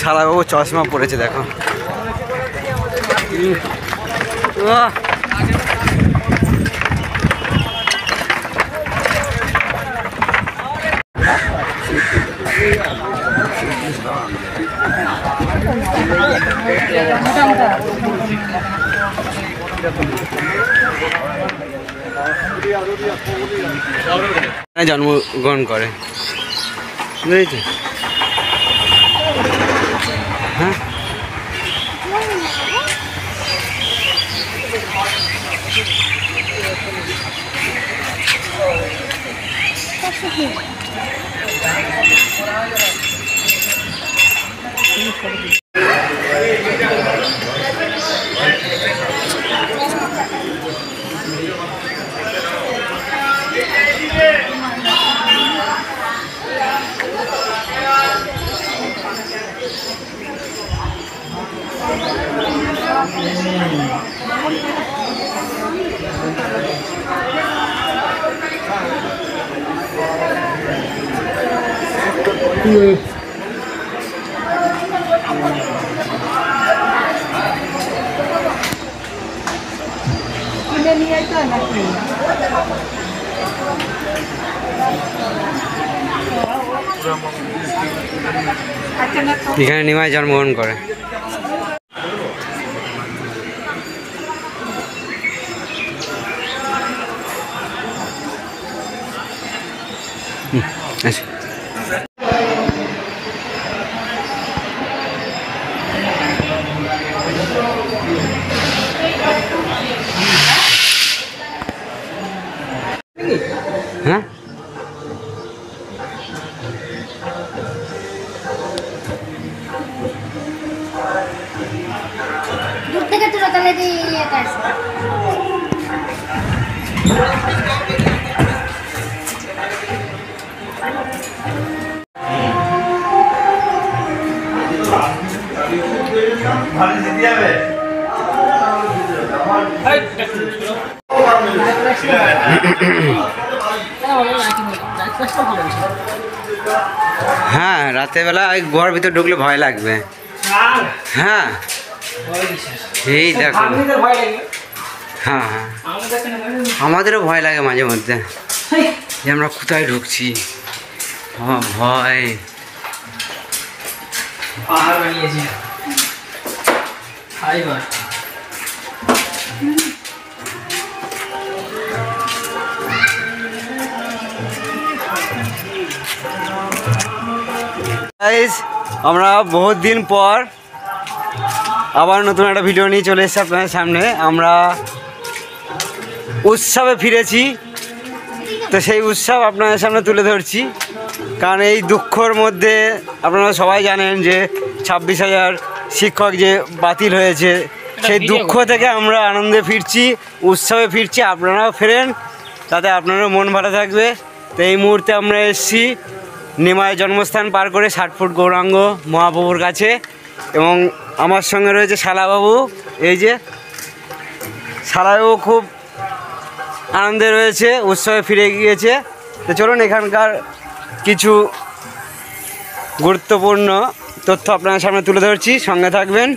শালাবাবু চশমা পড়েছে দেখো। জন্মগ্রহণ করে বুঝেছি। হ্যাঁ এখানে নিমাই জন্মগ্রহণ করে। হ্যাঁ দূর থেকে তুলো তাহলে দিয়ে কাজ ভালো দিতে যাবে হ্যাঁ রাতের বেলা ওই ঘর ভিতর ঢুকলে ভয় লাগবে। হ্যাঁ এই দেখো হ্যাঁ হ্যাঁ আমাদেরও ভয় লাগে মাঝে মধ্যে যে আমরা কোথায় ঢুকছি। ভয় পাহাড় বানিয়েছি আমরা বহুত দিন পর আবার নতুন একটা ভিডিও নিয়ে চলে এসেছি আপনাদের সামনে। আমরা উৎসবে ফিরেছি, তো সেই উৎসব আপনাদের সামনে তুলে ধরছি। কারণ এই দুঃখর মধ্যে আপনারা সবাই জানেন যে 26,000 শিক্ষক যে বাতিল হয়েছে, সেই দুঃখ থেকে আমরা আনন্দে ফিরছি, উৎসবে ফিরছি। আপনারাও ফেরেন, তাতে আপনারও মন ভালো থাকবে। তো এই মুহূর্তে আমরা এসেছি নিমাই জন্মস্থান পার করে 60 ফুট গৌরাঙ্গ মহাপ্রভুর কাছে, এবং আমার সঙ্গে রয়েছে শালাবাবু। এই যে শালাবাবু খুব আনন্দে রয়েছে, উৎসবে ফিরে গিয়েছে। তো চলুন এখানকার কিছু গুরুত্বপূর্ণ তথ্য আপনাদের সামনে তুলে ধরছি, সঙ্গে থাকবেন।